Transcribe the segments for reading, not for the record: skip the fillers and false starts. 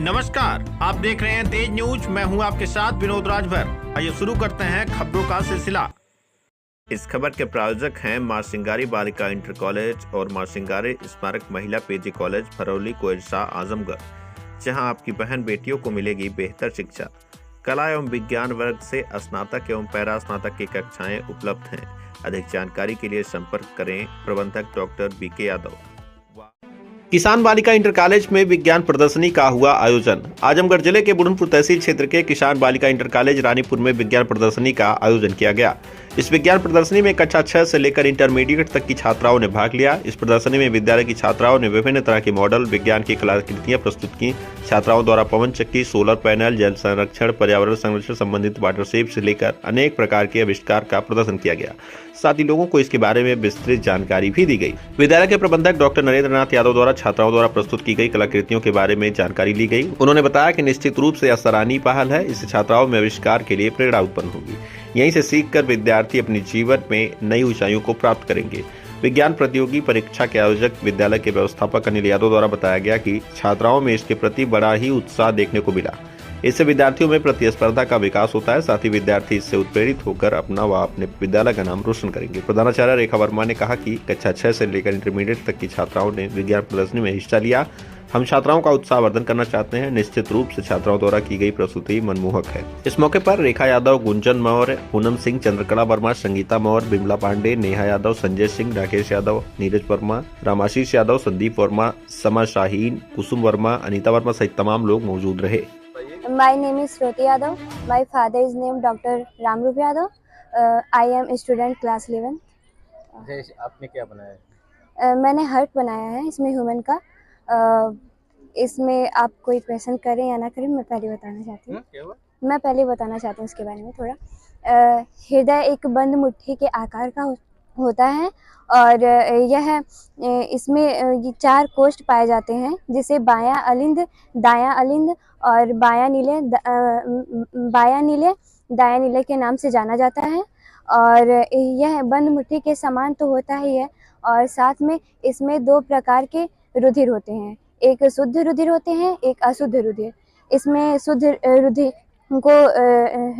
नमस्कार, आप देख रहे हैं तेज न्यूज। मैं हूं आपके साथ विनोद राजभर। आइए शुरू करते हैं खबरों का सिलसिला। इस खबर के प्रायोजक हैं मां सिंगारी बालिका इंटर कॉलेज और मां सिंगारी स्मारक महिला पीजी कॉलेज फरौली कोइरसा आजमगढ़, जहां आपकी बहन बेटियों को मिलेगी बेहतर शिक्षा। कला एवं विज्ञान वर्ग से स्नातक एवं पैरा स्नातक की कक्षाएं उपलब्ध हैं। अधिक जानकारी के लिए संपर्क करें प्रबंधक डॉक्टर बीके यादव। किसान बालिका इंटर कॉलेज में विज्ञान प्रदर्शनी का हुआ आयोजन। आजमगढ़ जिले के बुढ़नपुर तहसील क्षेत्र के किसान बालिका इंटर कॉलेज रानीपुर में विज्ञान प्रदर्शनी का आयोजन किया गया। इस विज्ञान प्रदर्शनी में कक्षा 6 से लेकर इंटरमीडिएट तक की छात्राओं ने भाग लिया। इस प्रदर्शनी में विद्यालय की छात्राओं ने विभिन्न तरह के मॉडल विज्ञान की कलाकृतियां प्रस्तुत की। छात्राओं द्वारा पवन चक्की, सोलर पैनल, जल संरक्षण, पर्यावरण संरक्षण संबंधित वाटर शेप से लेकर अनेक प्रकार के आविष्कार का प्रदर्शन किया गया। साथ ही लोगों को इसके बारे में विस्तृत जानकारी भी दी गई। विद्यालय के प्रबंधक डॉक्टर नरेंद्र नाथ यादव द्वारा छात्राओं द्वारा प्रस्तुत की गई कलाकृतियों के बारे में जानकारी ली गई। उन्होंने बताया कि निश्चित रूप से यह सराहनीय पहल है। इससे छात्राओं में आविष्कार के लिए प्रेरणा उत्पन्न होगी। यहीं से सीखकर विद्यार्थी अपने जीवन में नई ऊंचाइयों को प्राप्त करेंगे। विज्ञान प्रतियोगी परीक्षा के आयोजक विद्यालय के व्यवस्थापक अनिल यादव द्वारा बताया गया कि छात्राओं में इसके प्रति बड़ा ही उत्साह देखने को मिला। इससे विद्यार्थियों में प्रतिस्पर्धा का विकास होता है। साथ ही विद्यार्थी इससे उत्प्रेरित होकर अपना व अपने विद्यालय का नाम रोशन करेंगे। प्रधानाचार्य रेखा वर्मा ने कहा कि कक्षा 6 से लेकर इंटरमीडिएट तक की छात्राओं ने विज्ञान प्रदर्शनी में हिस्सा लिया। हम छात्राओं का उत्साहवर्धन करना चाहते हैं। निश्चित रूप से छात्राओं द्वारा की गई प्रस्तुति मनमोहक है। इस मौके पर रेखा यादव, गुंजन मौर्य, पूनम सिंह, चंद्रकला वर्मा, संगीता मौर्य, बिमला पांडे, नेहा यादव, संजय सिंह, राकेश यादव, नीरज वर्मा, रामाशीष यादव, संदीप वर्मा, समा शाहीन, कुसुम वर्मा, अनीता वर्मा सहित तमाम लोग मौजूद रहे। My name is Shruti Yadav. My father is named Dr. Ramrup Yadav. I am a student class 11. आपने क्या बनाया है? मैंने हार्ट बनाया है। इसमें ह्यूमन का इसमें आप कोई क्वेश्चन करें या ना करें, मैं पहले बताना चाहती हूँ। मैं पहले बताना चाहती हूँ उसके बारे में थोड़ा। हृदय एक बंद मुट्ठी के आकार का होता है और यह इसमें ये 4 कोष्ठ पाए जाते हैं, जिसे बायां अलिंद, दायां अलिंद और बायां नीले दायां नीले के नाम से जाना जाता है। और यह बंद मुट्ठी के समान तो होता ही है और साथ में इसमें 2 प्रकार के रुधिर होते हैं। एक शुद्ध रुधिर होते हैं, एक अशुद्ध रुधिर। इसमें शुद्ध रुधिर को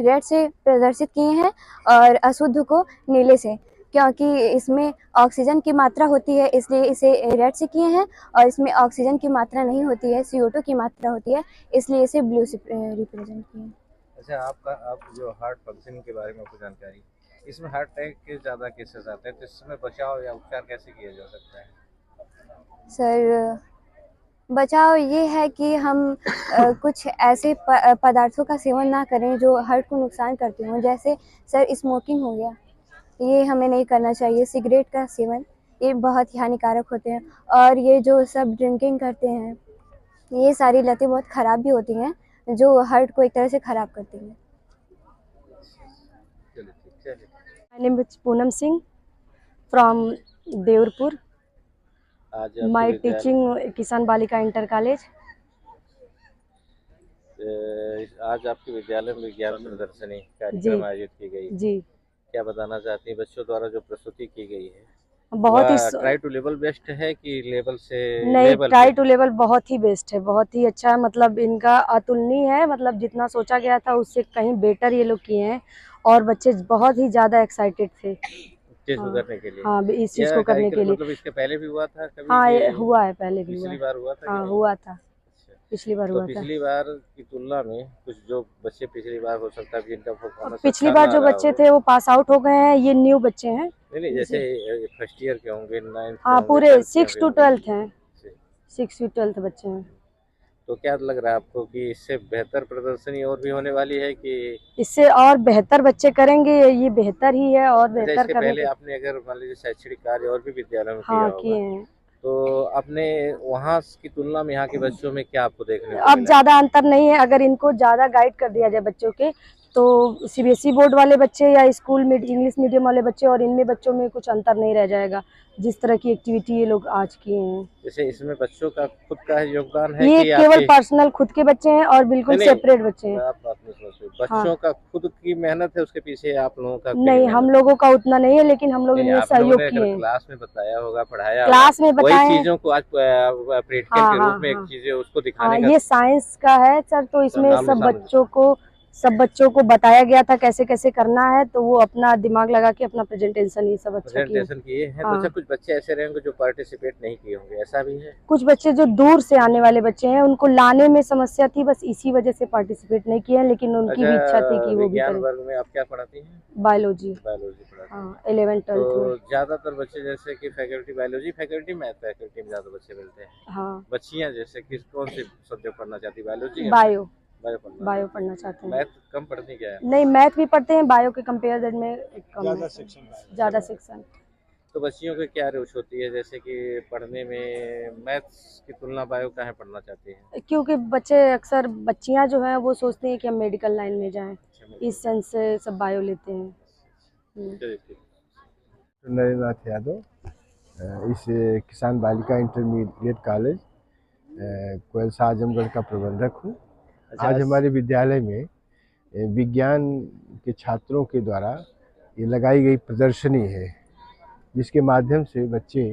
रेड से प्रदर्शित किए हैं और अशुद्ध को नीले से, क्योंकि इसमें ऑक्सीजन की मात्रा होती है इसलिए इसे रेड से किए हैं, और इसमें ऑक्सीजन की मात्रा नहीं होती है, CO2 की मात्रा होती है, इसलिए इसे ब्लू से रिप्रेजेंट किए हैं। अच्छा, आप जो हार्ट फंक्शन के बारे में आपको जानकारी, इसमें हार्ट अटैक के ज़्यादा केसेस आते हैं, तो इस समय बचाव या उपचार कैसे किया जा सकता है? सर, बचाव ये है कि हम कुछ ऐसे पदार्थों का सेवन ना करें जो हार्ट को नुकसान करते हों। जैसे सर स्मोकिंग हो गया, ये हमें नहीं करना चाहिए। सिगरेट का सेवन, ये बहुत ही हानिकारक होते हैं। और ये जो सब ड्रिंकिंग करते हैं, ये सारी लतें बहुत ख़राब भी होती हैं, जो हार्ट को एक तरह से ख़राब करती हैं। My name is Poonam Singh from Devrpur. My teaching किसान बालिका इंटर कॉलेज। आज आपके विद्यालय में विज्ञान प्रदर्शनी कार्यक्रम आयोजित की गई जी। क्या बताना चाहती हैं? बच्चों द्वारा जो प्रस्तुति की गई है बहुत ही ट्राई टू लेवल बेस्ट है कि लेवल से नहीं, ट्राई टू लेवल बहुत ही बेस्ट है, बहुत ही अच्छा है। मतलब इनका अतुलनीय है। मतलब जितना सोचा गया था उससे कहीं बेटर ये लोग किए हैं और बच्चे बहुत ही ज्यादा एक्साइटेड थे चीज को करने के लिए। हाँ, इस चीज को करने के लिए। मतलब इसके पहले भी हुआ था कभी? हाँ, ये हुआ है, पहले भी पिछली बार हुआ था। हाँ, हुआ था। पिछली बार हुआ था। पिछली बार की तुलना में कुछ जो बच्चे पिछली बार हो सकता है जिनका परफॉर्मेंस पिछली बार जो बच्चे थे वो पास आउट हो गए हैं, ये न्यू बच्चे हैं। नहीं, जैसे फर्स्ट ईयर के होंगे, 9th हाँ, पूरे 6 to 12 हैं, 6 to 12 बच्चे हैं। तो क्या लग रहा है आपको कि इससे बेहतर प्रदर्शनी और भी होने वाली है कि इससे और बेहतर बच्चे करेंगे? ये बेहतर ही है और बेहतर इसके पहले आपने अगर मान लीजिए शैक्षणिक कार्य और भी विद्यालयों में हाँ, किया हैं, तो आपने वहाँ की तुलना में यहाँ के बच्चों में क्या आपको देखने को अब ज्यादा अंतर नहीं है। अगर इनको ज्यादा गाइड कर दिया जाए बच्चों के, तो सीबीएसई बोर्ड वाले बच्चे या स्कूल में इंग्लिश मीडियम वाले बच्चे और इनमें बच्चों में कुछ अंतर नहीं रह जाएगा, जिस तरह की एक्टिविटी ये लोग आज किए हैं। जैसे इसमें बच्चों का खुद का योगदान है ये कि केवल आपके पर्सनल खुद के बच्चे हैं और बिल्कुल नहीं, सेपरेट बच्चे हैं। आप बात नहीं समझ रहे। हाँ। बच्चों का खुद की मेहनत है, उसके पीछे आप लोगों का कोई नहीं, मेहनत हम लोगों का उतना नहीं है, लेकिन हम लोग नहीं, इनमें आप लोगों सहयोग ने किए अगर हैं। क्लास में बताया होगा, पढ़ाया क्लास में होगा, बताए वही हैं। चीजों को आज प्रैक्टिकल हाँ, के हाँ, रूप में एक हाँ। चीजें उसको हाँ, दिखाने का ये साइंस का है सर, तो इसमें नाम सब बच्चों को बताया गया था कैसे कैसे करना है, तो वो अपना दिमाग लगा के अपना प्रेजेंटेशन ये सब अच्छा किए। प्रेजेंटेशन किए हैं। तो हाँ। अच्छा, कुछ बच्चे ऐसे रहेंगे जो पार्टिसिपेट नहीं किए होंगे, ऐसा भी है? कुछ बच्चे जो दूर से आने वाले बच्चे हैं, उनको लाने में समस्या थी, बस इसी वजह से पार्टिसिपेट नहीं किए हैं, लेकिन उनकी भी इच्छा थी कि वो भी विज्ञान करें। वर्ग में आप क्या पढ़ाती हैं? बायोलॉजी। बायोलॉजी पढ़ाती हैं। हाँ, 11th-12th में। तो ज्यादातर बच्चे जैसे कि faculty biology, faculty math faculty में ज्यादा बच्चे मिलते हैं। हाँ, बच्चियां जैसे किस कौन से सब्जेक्ट पढ़ना चाहती है? बायोलॉजी? बायो बायो पढ़ना चाहते हैं। मैथ कम पढ़ती क्या है? नहीं, मैथ भी पढ़ते हैं, बायो के कंपेयर में कम है, ज्यादा सेक्शन। तो बच्चियों की क्या रुचि होती है, जैसे कि पढ़ने में मैथ्स की तुलना बायो काहे पढ़ना चाहती हैं? क्योंकि बच्चे अक्सर बच्चियां जो हैं वो सोचती हैं कि हम मेडिकल लाइन में जाएं, इस सेंस से सब बायो लेते हैं। चलिए, ठीक। नरेंद्र नाथ यादव, इस किसान बालिका इंटरमीडिएट कॉलेज कोयलसा आजमगढ़ का प्रबंधक हूँ। आज हमारे विद्यालय में विज्ञान के छात्रों के द्वारा ये लगाई गई प्रदर्शनी है, जिसके माध्यम से बच्चे,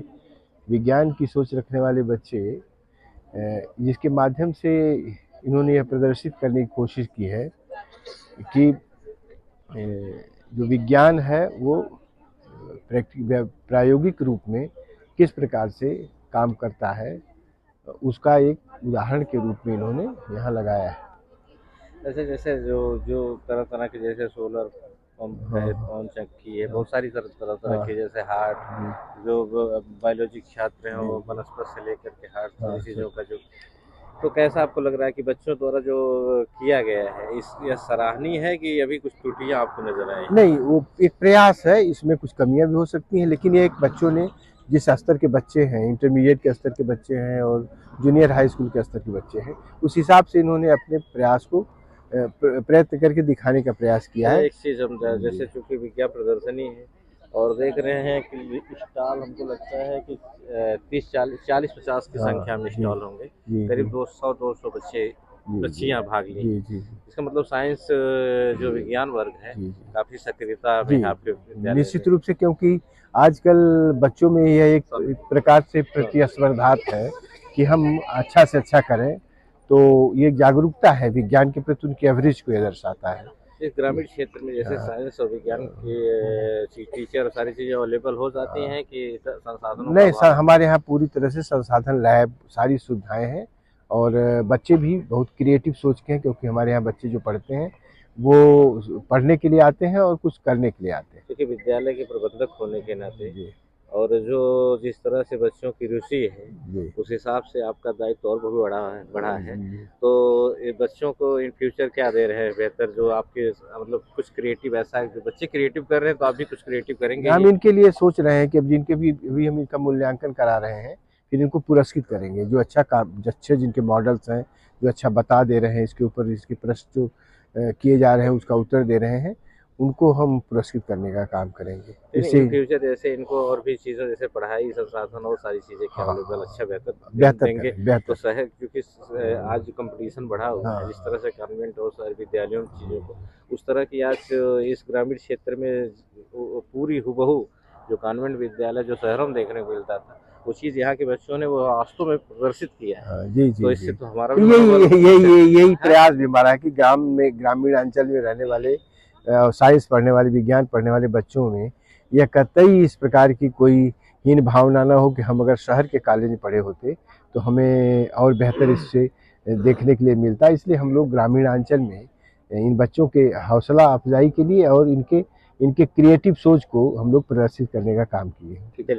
विज्ञान की सोच रखने वाले बच्चे, जिसके माध्यम से इन्होंने यह प्रदर्शित करने की कोशिश की है कि जो विज्ञान है वो प्रायोगिक रूप में किस प्रकार से काम करता है, उसका एक उदाहरण के रूप में इन्होंने यहाँ लगाया है। जैसे जैसे जो तरह तरह के, जैसे सोलर पंप है, पवन चक्की है, बहुत सारी तरह के, जैसे हार्ट, जो बायोलॉजी छात्र हैं वो वनस्पति से लेकर के हार्ट सारी चीज़ों का जो, तो कैसा आपको लग रहा है कि बच्चों द्वारा जो किया गया है, यह सराहनीय है कि अभी कुछ त्रुटियां आपको नजर आई? नहीं, वो एक प्रयास है, इसमें कुछ कमियां भी हो सकती हैं, लेकिन ये एक बच्चों ने, जिस स्तर के बच्चे हैं, इंटरमीडिएट के स्तर के बच्चे हैं और जूनियर हाई स्कूल के स्तर के बच्चे हैं, उस हिसाब से इन्होंने अपने प्रयास को प्रयत्न करके दिखाने का प्रयास किया है। एक चीज़ हम जैसे चूंकि विज्ञान प्रदर्शनी है और देख रहे हैं कि स्टॉल, हमको लगता है कि 30-40-50 की संख्या में स्टॉल होंगे, करीब 200 बच्चियां भाग ली। इसका मतलब साइंस जो विज्ञान वर्ग है काफी सक्रियता में आपके विद्यालय निश्चित रूप से, क्योंकि आजकल बच्चों में यह एक प्रकार से प्रतिस्पर्धात्मक है कि हम अच्छा से अच्छा करें, तो ये जागरूकता है विज्ञान के प्रति, उनकी एवरेज को यह दर्शाता है। इस ग्रामीण क्षेत्र में जैसे साइंस और विज्ञान के टीचर सारी चीजें अवेलेबल हो जाती हैं कि संसाधनों? नहीं सर, हमारे यहाँ पूरी तरह से संसाधन, लैब, सारी सुविधाएं हैं और बच्चे भी बहुत क्रिएटिव सोच के हैं, क्योंकि हमारे यहाँ बच्चे जो पढ़ते हैं वो पढ़ने के लिए आते हैं और कुछ करने के लिए आते हैं। क्योंकि विद्यालय के प्रबंधक होने के नाते और जो जिस तरह से बच्चों की रुचि है, उस हिसाब से आपका दायित्व और भी बढ़ा है। तो ये बच्चों को इन फ्यूचर क्या दे रहे हैं बेहतर, जो आपके मतलब कुछ क्रिएटिव ऐसा है, जो बच्चे क्रिएटिव कर रहे हैं तो आप भी कुछ क्रिएटिव करेंगे? हम इनके लिए सोच रहे हैं कि अब जिनके भी हम इनका मूल्यांकन करा रहे हैं, फिर इनको पुरस्कृत करेंगे। जो अच्छा काम, अच्छे जिनके मॉडल्स हैं, जो अच्छा बता दे रहे हैं, इसके ऊपर इसके प्रश्न जो किए जा रहे हैं उसका उत्तर दे रहे हैं, उनको हम पुरस्कृत करने का काम करेंगे। इससे फ्यूचर जैसे इनको और भी चीज़ों, जैसे पढ़ाई, संसाधन और सारी चीज़ें अवेलेबल अच्छा बेहतर देंगे तो शहर, क्योंकि आज कंपटीशन बढ़ा हुआ है, जिस तरह से कॉन्वेंट और सारे विद्यालयों की चीज़ों को, उस तरह की आज इस ग्रामीण क्षेत्र में पूरी हुबहू जो कॉन्वेंट विद्यालय जो शहरों में देखने को मिलता था, वो चीज़ यहाँ के बच्चों ने वो वास्तव में प्रदर्शित किया है। जी, तो इससे तो हमारा यही प्रयास भी हमारा है कि ग्रामीण अंचल में रहने वाले साइंस पढ़ने वाले, विज्ञान पढ़ने वाले बच्चों में यह कतई इस प्रकार की कोई हीन भावना ना हो कि हम अगर शहर के कॉलेज में पढ़े होते तो हमें और बेहतर इससे देखने के लिए मिलता। इसलिए हम लोग ग्रामीण अंचल में इन बच्चों के हौसला अफजाई के लिए और इनके क्रिएटिव सोच को हम लोग प्रदर्शित करने का काम किए हैं। ठीक है।